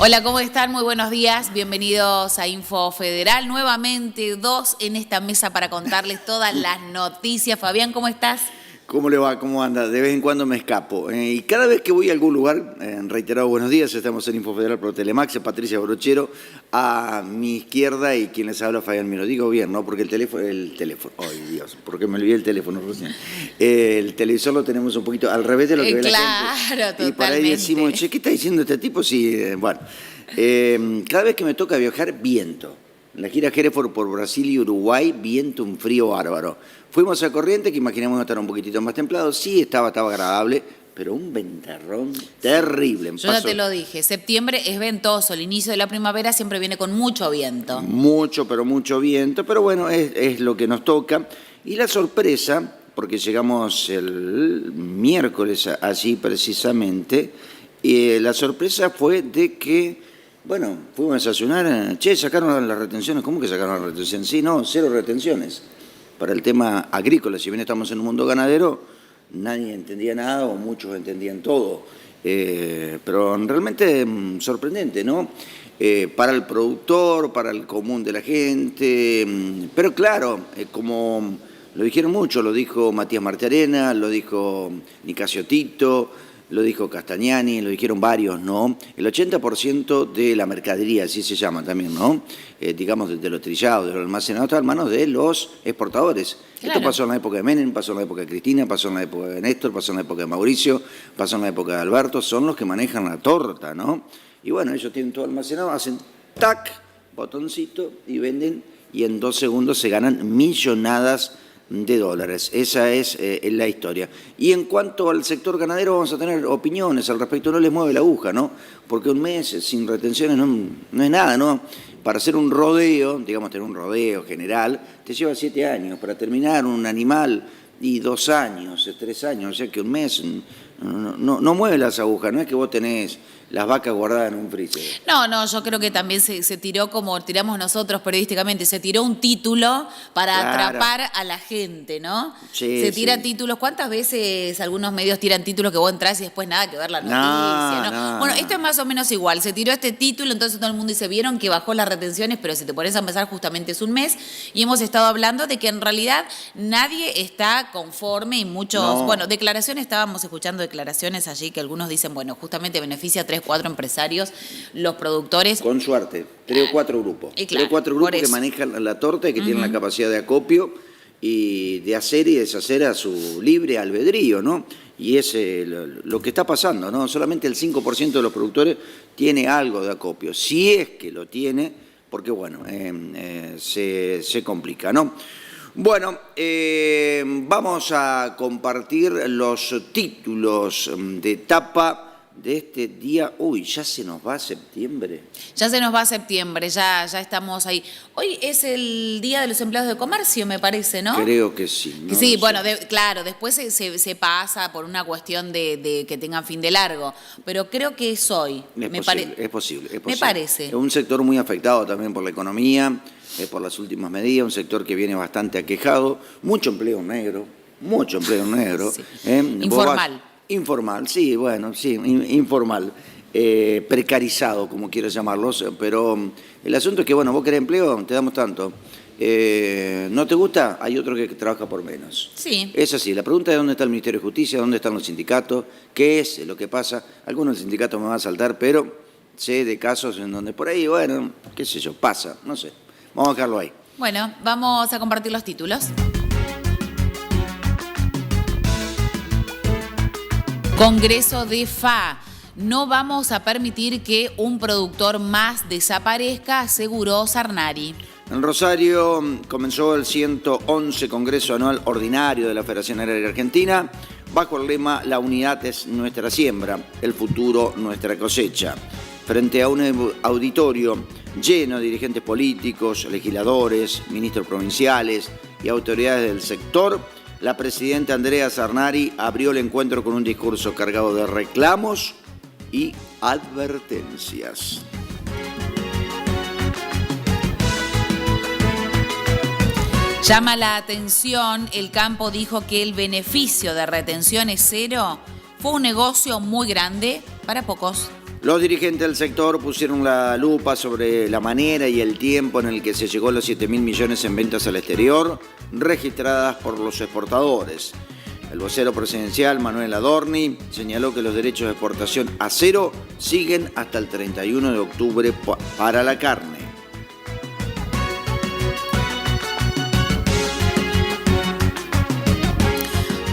Hola, ¿cómo están? Muy buenos días. Bienvenidos a Info Federal. Nuevamente, dos en esta mesa para contarles todas las noticias. Fabián, ¿cómo estás? ¿Cómo le va? ¿Cómo anda? De vez en cuando me escapo. Y cada vez que voy a algún lugar, reiterado buenos días, estamos en Info Federal por Telemax, Patricia Brochero, a mi izquierda y quien les habla, Fabián Miro. Digo bien, ¿no? Porque el teléfono, ay Dios, porque me olvidé el teléfono recién. El televisor lo tenemos un poquito al revés de lo que ve la gente. Claro, totalmente. Y por ahí decimos, che, ¿qué está diciendo este tipo? Sí, bueno, cada vez que me toca viajar, viento. La gira Hereford por Brasil y Uruguay, viento, un frío bárbaro. Fuimos a Corrientes, que imaginamos estar un poquitito más templado. Sí, estaba agradable, pero un ventarrón terrible. Yo ya te lo dije, septiembre es ventoso, el inicio de la primavera siempre viene con mucho viento. Mucho, pero mucho viento, pero bueno, es lo que nos toca. Y la sorpresa, porque llegamos el miércoles allí precisamente, la sorpresa fue de que, bueno, fuimos a desayunar, che, sacaron las retenciones. ¿Cómo que sacaron las retenciones? Sí, no, 0 retenciones. Para el tema agrícola, si bien estamos en un mundo ganadero, nadie entendía nada o muchos entendían todo. Pero realmente sorprendente, ¿no? Para el productor, para el común de la gente. Pero claro, como lo dijeron mucho, lo dijo Matías Martiarena, lo dijo Nicasio Tito, lo dijo Castagnani, lo dijeron varios, ¿no? El 80% de la mercadería, así se llama también, ¿no? Digamos, de los trillados, de los almacenados, está en manos de los exportadores. Claro. Esto pasó en la época de Menem, pasó en la época de Cristina, pasó en la época de Néstor, pasó en la época de Mauricio, pasó en la época de Alberto, son los que manejan la torta, ¿no? Y bueno, ellos tienen todo almacenado, hacen tac, botoncito y venden, y en 2 segundos se ganan millonadas de dólares. Esa es la historia. Y en cuanto al sector ganadero, vamos a tener opiniones al respecto. No les mueve la aguja, ¿no? Porque un mes sin retenciones no es nada, ¿no? Para hacer un rodeo, digamos, tener un rodeo general, te lleva 7 años. Para terminar un animal, y 2 años, 3 años. O sea que un mes no mueve las agujas. No es que vos tenés las vacas guardadas en un freezer. No, yo creo que también se tiró como tiramos nosotros periodísticamente, se tiró un título para atrapar a la gente, ¿no? Sí, se tira títulos. ¿Cuántas veces algunos medios tiran títulos que vos entrás y después nada que ver la noticia? ¿No? Bueno, esto es más o menos igual. Se tiró este título, entonces todo el mundo dice, vieron que bajó las retenciones, pero si te pones a empezar justamente es un mes. Y hemos estado hablando de que en realidad nadie está conforme y muchos, bueno, declaraciones, estábamos escuchando declaraciones allí que algunos dicen, bueno, justamente beneficia a 3-4 empresarios, los productores. Con suerte, 3 o 4 grupos. Claro, 3 o 4 grupos que manejan la torta y que tienen la capacidad de acopio y de hacer y deshacer a su libre albedrío, ¿no? Y es lo que está pasando, ¿no? Solamente el 5% de los productores tiene algo de acopio. Si es que lo tiene, porque bueno, se complica, ¿no? Bueno, vamos a compartir los títulos de tapa de este día. Uy, ya se nos va septiembre. Ya se nos va septiembre, ya estamos ahí. Hoy es el Día de los Empleados de Comercio, me parece, ¿no? Creo que sí. No sí, bueno, claro, después se pasa por una cuestión de que tengan fin de largo, pero creo que es hoy. Es posible. Me parece. Es un sector muy afectado también por la economía, por las últimas medidas, un sector que viene bastante aquejado, mucho empleo negro. Sí. Informal. Informal, sí, bueno, sí, informal, precarizado, como quieras llamarlos, pero el asunto es que, bueno, vos querés empleo, te damos tanto. ¿No te gusta? Hay otro que trabaja por menos. Sí. Es así, la pregunta es dónde está el Ministerio de Justicia, dónde están los sindicatos, qué es lo que pasa. Algunos del sindicato me van a saltar, pero sé de casos en donde por ahí, bueno, qué sé yo, pasa, no sé. Vamos a dejarlo ahí. Bueno, vamos a compartir los títulos. Congreso de FA. No vamos a permitir que un productor más desaparezca, aseguró Sarnari. En Rosario comenzó el 111 Congreso Anual Ordinario de la Federación Agraria Argentina, bajo el lema La unidad es nuestra siembra, el futuro nuestra cosecha. Frente a un auditorio lleno de dirigentes políticos, legisladores, ministros provinciales y autoridades del sector, la presidenta Andrea Sarnari abrió el encuentro con un discurso cargado de reclamos y advertencias. Llama la atención, el campo dijo que el beneficio de retenciones cero fue un negocio muy grande para pocos. Los dirigentes del sector pusieron la lupa sobre la manera y el tiempo en el que se llegó a los 7.000 millones en ventas al exterior registradas por los exportadores. El vocero presidencial, Manuel Adorni, señaló que los derechos de exportación a cero siguen hasta el 31 de octubre para la carne.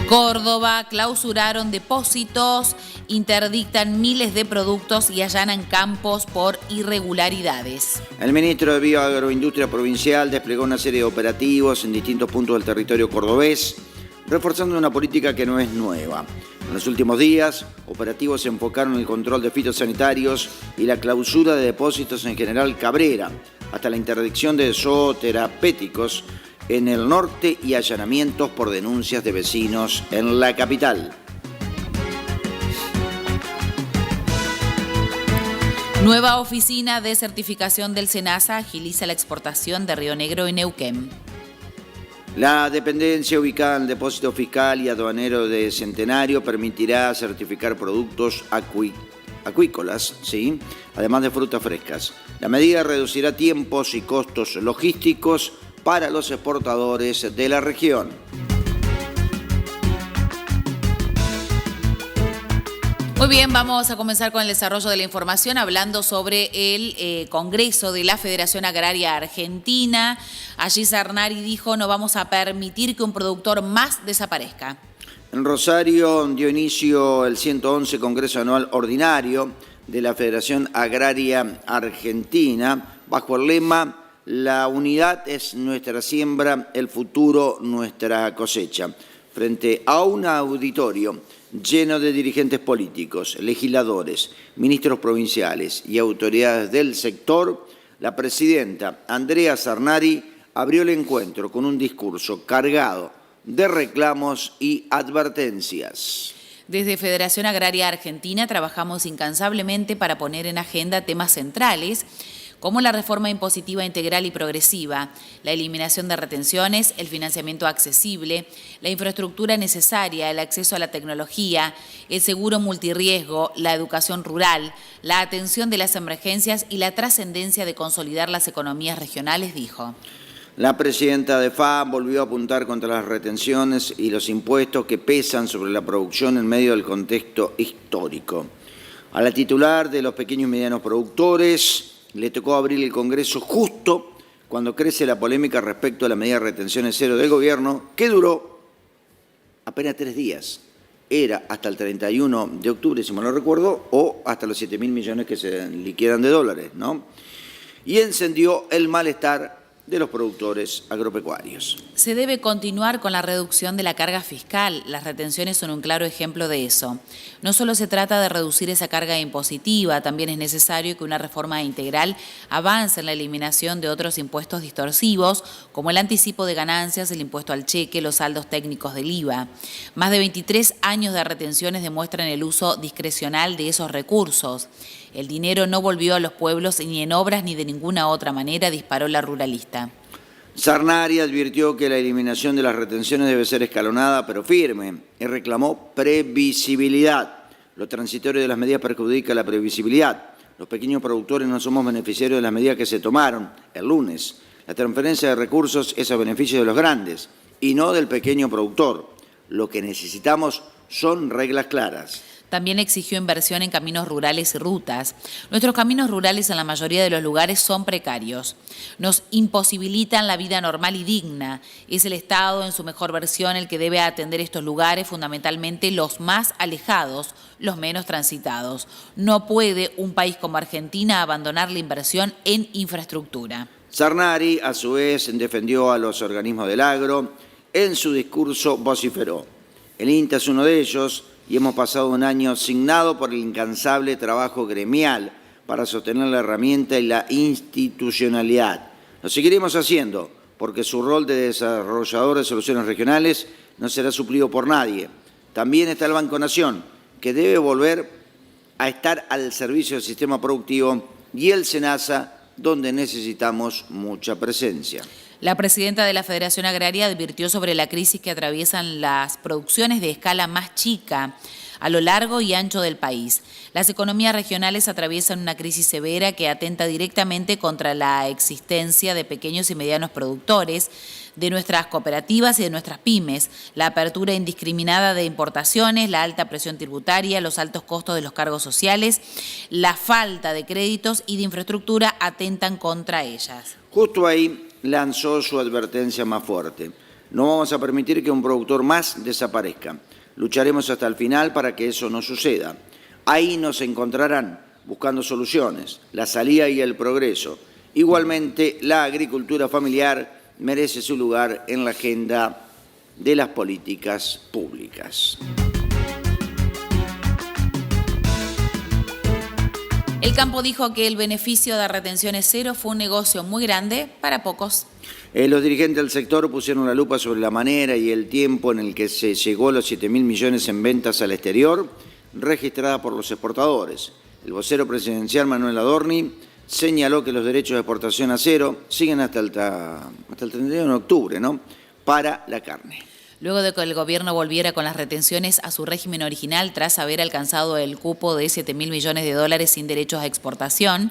Córdoba, clausuraron depósitos, interdictan miles de productos y allanan campos por irregularidades. El ministro de Bioagroindustria Provincial desplegó una serie de operativos en distintos puntos del territorio cordobés, reforzando una política que no es nueva. En los últimos días, operativos se enfocaron en el control de fitosanitarios y la clausura de depósitos en General Cabrera, hasta la interdicción de zooterapéuticos en el norte y allanamientos por denuncias de vecinos en la capital. Nueva oficina de certificación del SENASA agiliza la exportación de Río Negro y Neuquén. La dependencia ubicada en el depósito fiscal y aduanero de Centenario permitirá certificar productos acuícolas, ¿sí?, además de frutas frescas. La medida reducirá tiempos y costos logísticos para los exportadores de la región. Muy bien, vamos a comenzar con el desarrollo de la información hablando sobre el Congreso de la Federación Agraria Argentina. Allí Sarnari dijo: no vamos a permitir que un productor más desaparezca. En Rosario dio inicio el 111 Congreso Anual Ordinario de la Federación Agraria Argentina bajo el lema "La unidad es nuestra siembra, el futuro nuestra cosecha", frente a un auditorio lleno de dirigentes políticos, legisladores, ministros provinciales y autoridades del sector. La presidenta Andrea Sarnari abrió el encuentro con un discurso cargado de reclamos y advertencias. Desde Federación Agraria Argentina trabajamos incansablemente para poner en agenda temas centrales como la reforma impositiva integral y progresiva, la eliminación de retenciones, el financiamiento accesible, la infraestructura necesaria, el acceso a la tecnología, el seguro multirriesgo, la educación rural, la atención de las emergencias y la trascendencia de consolidar las economías regionales, dijo. La presidenta de FAM volvió a apuntar contra las retenciones y los impuestos que pesan sobre la producción en medio del contexto histórico. A la titular de los pequeños y medianos productores le tocó abrir el Congreso justo cuando crece la polémica respecto a la medida de retenciones cero del gobierno, que duró apenas 3 días. Era hasta el 31 de octubre, si mal no recuerdo, o hasta los 7.000 millones que se liquidan de dólares, ¿no? Y encendió el malestar de los productores agropecuarios. Se debe continuar con la reducción de la carga fiscal. Las retenciones son un claro ejemplo de eso. No solo se trata de reducir esa carga impositiva, también es necesario que una reforma integral avance en la eliminación de otros impuestos distorsivos, como el anticipo de ganancias, el impuesto al cheque, los saldos técnicos del IVA. Más de 23 años de retenciones demuestran el uso discrecional de esos recursos. El dinero no volvió a los pueblos ni en obras ni de ninguna otra manera, disparó la ruralista. Sarnari advirtió que la eliminación de las retenciones debe ser escalonada pero firme y reclamó previsibilidad. Lo transitorio de las medidas perjudica la previsibilidad. Los pequeños productores no somos beneficiarios de las medidas que se tomaron el lunes. La transferencia de recursos es a beneficio de los grandes y no del pequeño productor. Lo que necesitamos son reglas claras. También exigió inversión en caminos rurales y rutas. Nuestros caminos rurales en la mayoría de los lugares son precarios. Nos imposibilitan la vida normal y digna. Es el Estado en su mejor versión el que debe atender estos lugares, fundamentalmente los más alejados, los menos transitados. No puede un país como Argentina abandonar la inversión en infraestructura. Sarnari, a su vez, defendió a los organismos del agro. En su discurso vociferó: el INTA es uno de ellos, y hemos pasado un año signado por el incansable trabajo gremial para sostener la herramienta y la institucionalidad. Lo seguiremos haciendo, porque su rol de desarrollador de soluciones regionales no será suplido por nadie. También está el Banco Nación, que debe volver a estar al servicio del sistema productivo, y el SENASA, donde necesitamos mucha presencia. La presidenta de la Federación Agraria advirtió sobre la crisis que atraviesan las producciones de escala más chica. a lo largo y ancho del país. Las economías regionales atraviesan una crisis severa que atenta directamente contra la existencia de pequeños y medianos productores, de nuestras cooperativas y de nuestras pymes, la apertura indiscriminada de importaciones, la alta presión tributaria, los altos costos de los cargos sociales, la falta de créditos y de infraestructura atentan contra ellas. Justo ahí lanzó su advertencia más fuerte. No vamos a permitir que un productor más desaparezca. Lucharemos hasta el final para que eso no suceda. Ahí nos encontrarán buscando soluciones, la salida y el progreso. Igualmente, la agricultura familiar merece su lugar en la agenda de las políticas públicas. El campo dijo que el beneficio de retenciones cero fue un negocio muy grande para pocos. Los dirigentes del sector pusieron la lupa sobre la manera y el tiempo en el que se llegó a los 7.000 millones en ventas al exterior, registrada por los exportadores. El vocero presidencial Manuel Adorni señaló que los derechos de exportación a cero siguen hasta el 31 de octubre, ¿no?, para la carne. Luego de que el gobierno volviera con las retenciones a su régimen original tras haber alcanzado el cupo de 7.000 millones de dólares sin derechos a exportación,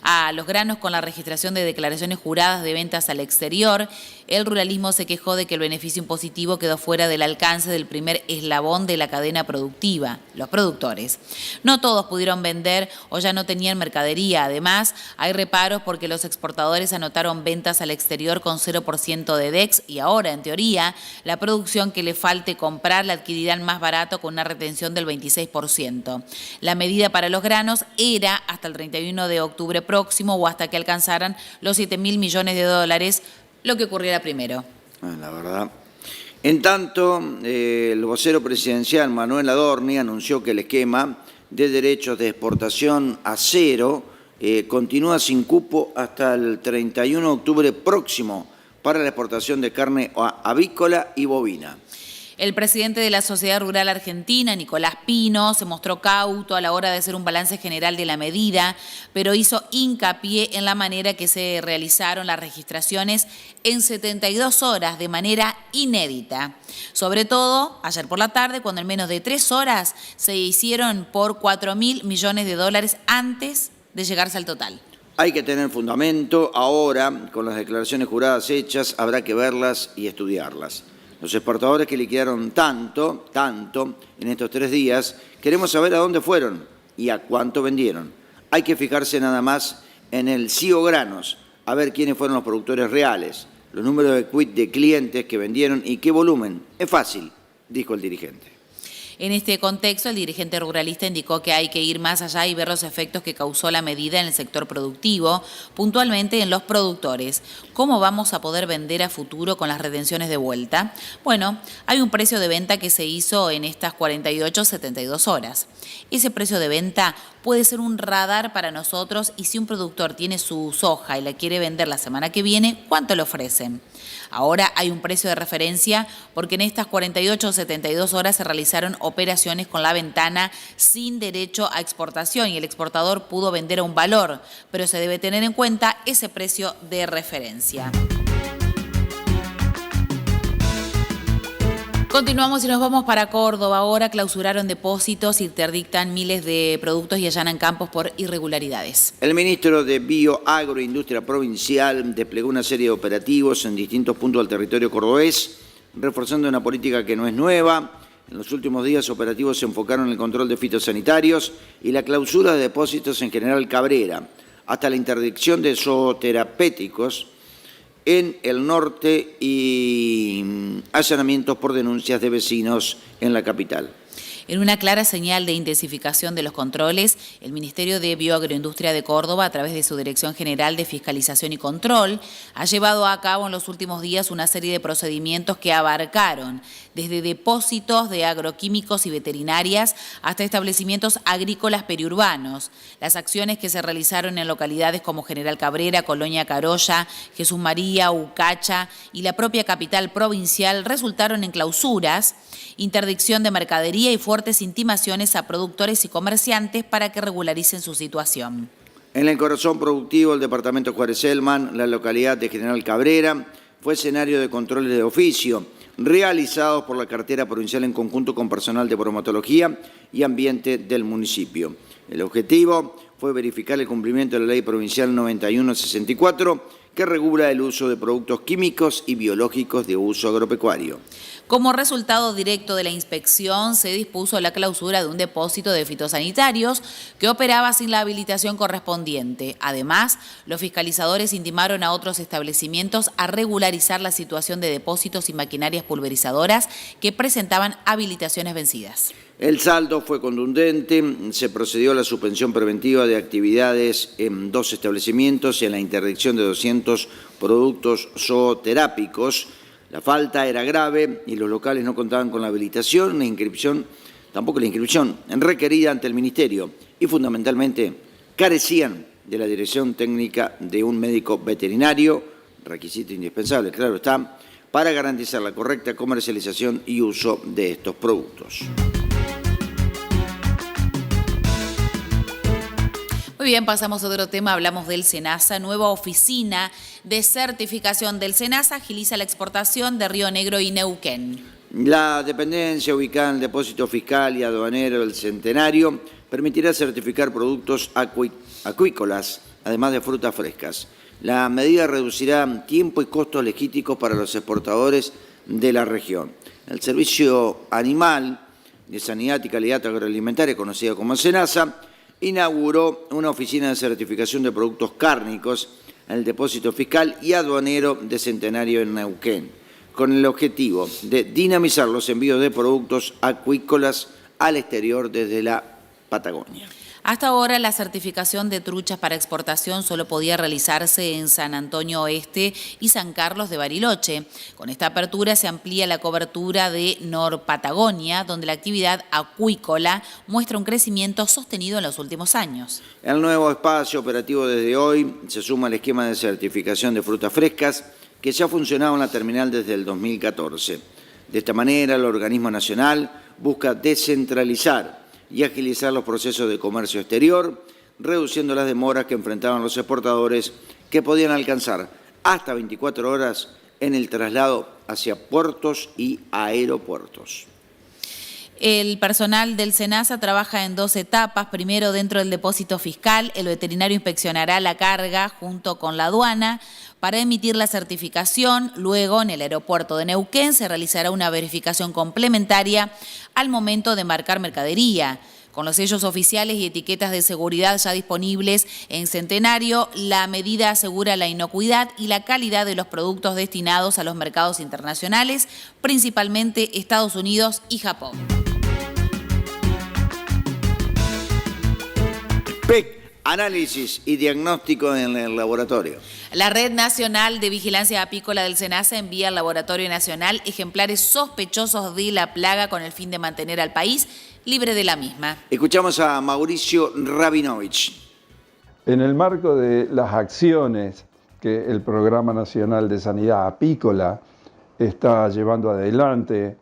a los granos con la registración de declaraciones juradas de ventas al exterior, el ruralismo se quejó de que el beneficio impositivo quedó fuera del alcance del primer eslabón de la cadena productiva, los productores. No todos pudieron vender o ya no tenían mercadería. Además, hay reparos porque los exportadores anotaron ventas al exterior con 0% de DEX y ahora, en teoría, la producción que le falte comprar la adquirirán más barato con una retención del 26%. La medida para los granos era hasta el 31 de octubre próximo o hasta que alcanzaran los 7.000 millones de dólares, lo que ocurriera primero. La verdad. En tanto, el vocero presidencial Manuel Adorni anunció que el esquema de derechos de exportación a cero continúa sin cupo hasta el 31 de octubre próximo para la exportación de carne avícola y bovina. El presidente de la Sociedad Rural Argentina, Nicolás Pino, se mostró cauto a la hora de hacer un balance general de la medida, pero hizo hincapié en la manera que se realizaron las registraciones en 72 horas de manera inédita. Sobre todo, ayer por la tarde, cuando en menos de 3 horas se hicieron por 4.000 millones de dólares antes de llegarse al total. Hay que tener fundamento. Ahora, con las declaraciones juradas hechas, habrá que verlas y estudiarlas. Los exportadores que liquidaron tanto en estos 3 días, queremos saber a dónde fueron y a cuánto vendieron. Hay que fijarse nada más en el CIO Granos, a ver quiénes fueron los productores reales, los números de quit de clientes que vendieron y qué volumen. Es fácil, dijo el dirigente. En este contexto, el dirigente ruralista indicó que hay que ir más allá y ver los efectos que causó la medida en el sector productivo, puntualmente en los productores. ¿Cómo vamos a poder vender a futuro con las retenciones de vuelta? Bueno, hay un precio de venta que se hizo en estas 48-72 horas. Ese precio de venta puede ser un radar para nosotros y si un productor tiene su soja y la quiere vender la semana que viene, ¿cuánto le ofrecen? Ahora hay un precio de referencia porque en estas 48 o 72 horas se realizaron operaciones con la ventana sin derecho a exportación y el exportador pudo vender a un valor, pero se debe tener en cuenta ese precio de referencia. Continuamos y nos vamos para Córdoba. Ahora clausuraron depósitos, interdictan miles de productos y allanan campos por irregularidades. El ministro de Bioagroindustria Provincial desplegó una serie de operativos en distintos puntos del territorio cordobés, reforzando una política que no es nueva. En los últimos días, operativos se enfocaron en el control de fitosanitarios y la clausura de depósitos en General Cabrera, hasta la interdicción de zooterapéuticos en el norte y allanamientos por denuncias de vecinos en la capital. En una clara señal de intensificación de los controles, el Ministerio de Bioagroindustria de Córdoba, a través de su Dirección General de Fiscalización y Control, ha llevado a cabo en los últimos días una serie de procedimientos que abarcaron desde depósitos de agroquímicos y veterinarias hasta establecimientos agrícolas periurbanos. Las acciones que se realizaron en localidades como General Cabrera, Colonia Carolla, Jesús María, Ucacha y la propia capital provincial resultaron en clausuras, interdicción de mercadería y fuertes intimaciones a productores y comerciantes para que regularicen su situación. En el corazón productivo del departamento Juárez Selman, la localidad de General Cabrera, fue escenario de controles de oficio. realizados por la cartera provincial en conjunto con personal de bromatología y ambiente del municipio. El objetivo fue verificar el cumplimiento de la Ley Provincial 9164, que regula el uso de productos químicos y biológicos de uso agropecuario. Como resultado directo de la inspección, se dispuso la clausura de un depósito de fitosanitarios que operaba sin la habilitación correspondiente. Además, los fiscalizadores intimaron a otros establecimientos a regularizar la situación de depósitos y maquinarias pulverizadoras que presentaban habilitaciones vencidas. El saldo fue contundente, se procedió a la suspensión preventiva de actividades en 2 establecimientos y a la interdicción de 200 productos zooterápicos. La falta era grave y los locales no contaban con la habilitación, tampoco la inscripción requerida ante el Ministerio y fundamentalmente carecían de la dirección técnica de un médico veterinario, requisito indispensable, claro está, para garantizar la correcta comercialización y uso de estos productos. Muy bien, pasamos a otro tema, hablamos del SENASA. Nueva oficina de certificación del SENASA agiliza la exportación de Río Negro y Neuquén. La dependencia ubicada en el depósito fiscal y aduanero del Centenario permitirá certificar productos acuícolas, además de frutas frescas. La medida reducirá tiempo y costos logísticos para los exportadores de la región. El Servicio Animal de Sanidad y Calidad Agroalimentaria, conocido como SENASA, inauguró una oficina de certificación de productos cárnicos en el depósito fiscal y aduanero de Centenario en Neuquén, con el objetivo de dinamizar los envíos de productos acuícolas al exterior desde la Patagonia. Hasta ahora la certificación de truchas para exportación solo podía realizarse en San Antonio Oeste y San Carlos de Bariloche. Con esta apertura se amplía la cobertura de Norpatagonia, donde la actividad acuícola muestra un crecimiento sostenido en los últimos años. El nuevo espacio operativo desde hoy se suma al esquema de certificación de frutas frescas que ya funcionaba en la terminal desde el 2014. De esta manera, el organismo nacional busca descentralizar y agilizar los procesos de comercio exterior, reduciendo las demoras que enfrentaban los exportadores, que podían alcanzar hasta 24 horas en el traslado hacia puertos y aeropuertos. El personal del SENASA trabaja en 2 etapas. Primero, dentro del depósito fiscal, el veterinario inspeccionará la carga junto con la aduana para emitir la certificación. Luego, en el aeropuerto de Neuquén, se realizará una verificación complementaria al momento de embarcar mercadería. Con los sellos oficiales y etiquetas de seguridad ya disponibles en Centenario, la medida asegura la inocuidad y la calidad de los productos destinados a los mercados internacionales, principalmente Estados Unidos y Japón. PEC, análisis y diagnóstico en el laboratorio. La Red Nacional de Vigilancia Apícola del SENASA envía al Laboratorio Nacional ejemplares sospechosos de la plaga con el fin de mantener al país libre de la misma. Escuchamos a Mauricio Rabinovich. En el marco de las acciones que el Programa Nacional de Sanidad Apícola está llevando adelante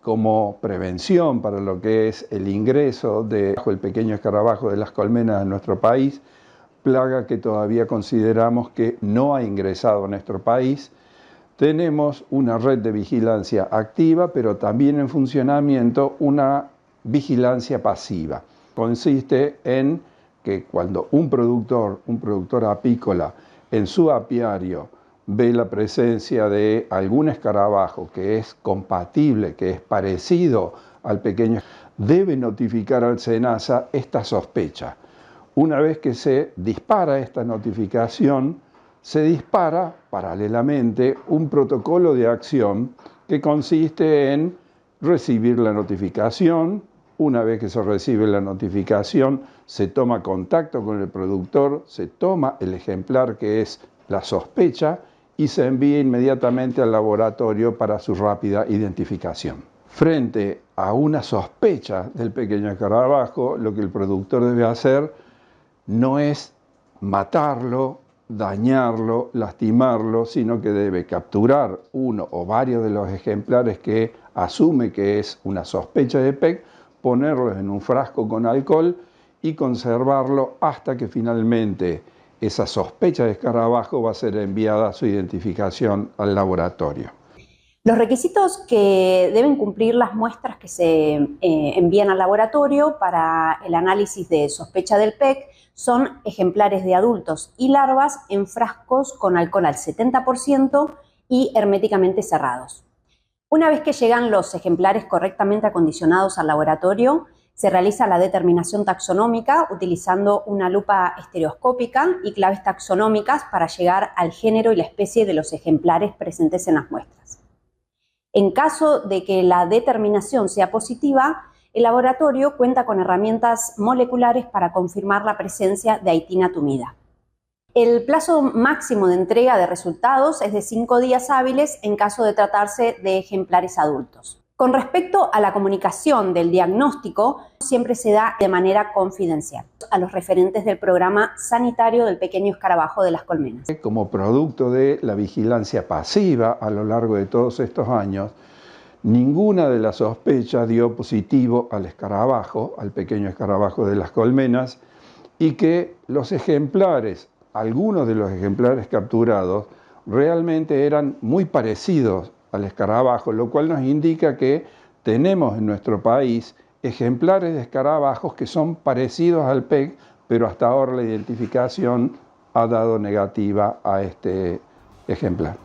como prevención para lo que es el ingreso de el pequeño escarabajo de las colmenas en nuestro país, plaga que todavía consideramos que no ha ingresado a nuestro país. Tenemos una red de vigilancia activa, pero también en funcionamiento una vigilancia pasiva. Consiste en que cuando un productor apícola en su apiario ve la presencia de algún escarabajo que es compatible, que es parecido al pequeño, debe notificar al SENASA esta sospecha. Una vez que se dispara esta notificación, se dispara paralelamente un protocolo de acción que consiste en recibir la notificación. Una vez que se recibe la notificación, se toma contacto con el productor, se toma el ejemplar que es la sospecha y se envía inmediatamente al laboratorio para su rápida identificación. Frente a una sospecha del pequeño escarabajo, lo que el productor debe hacer no es matarlo, dañarlo, lastimarlo, sino que debe capturar uno o varios de los ejemplares que asume que es una sospecha de PEC, ponerlos en un frasco con alcohol y conservarlo hasta que finalmente esa sospecha de escarabajo va a ser enviada a su identificación al laboratorio. Los requisitos que deben cumplir las muestras que se envían al laboratorio para el análisis de sospecha del PEC son ejemplares de adultos y larvas en frascos con alcohol al 70% y herméticamente cerrados. Una vez que llegan los ejemplares correctamente acondicionados al laboratorio, se realiza la determinación taxonómica utilizando una lupa estereoscópica y claves taxonómicas para llegar al género y la especie de los ejemplares presentes en las muestras. En caso de que la determinación sea positiva, el laboratorio cuenta con herramientas moleculares para confirmar la presencia de Aitina tumida. El plazo máximo de entrega de resultados es de 5 días hábiles en caso de tratarse de ejemplares adultos. Con respecto a la comunicación del diagnóstico, siempre se da de manera confidencial a los referentes del programa sanitario del pequeño escarabajo de las colmenas. Como producto de la vigilancia pasiva a lo largo de todos estos años, ninguna de las sospechas dio positivo al escarabajo, al pequeño escarabajo de las colmenas, y que los ejemplares, algunos de los ejemplares capturados, realmente eran muy parecidos al escarabajo, lo cual nos indica que tenemos en nuestro país ejemplares de escarabajos que son parecidos al PEC, pero hasta ahora la identificación ha dado negativa a este ejemplar.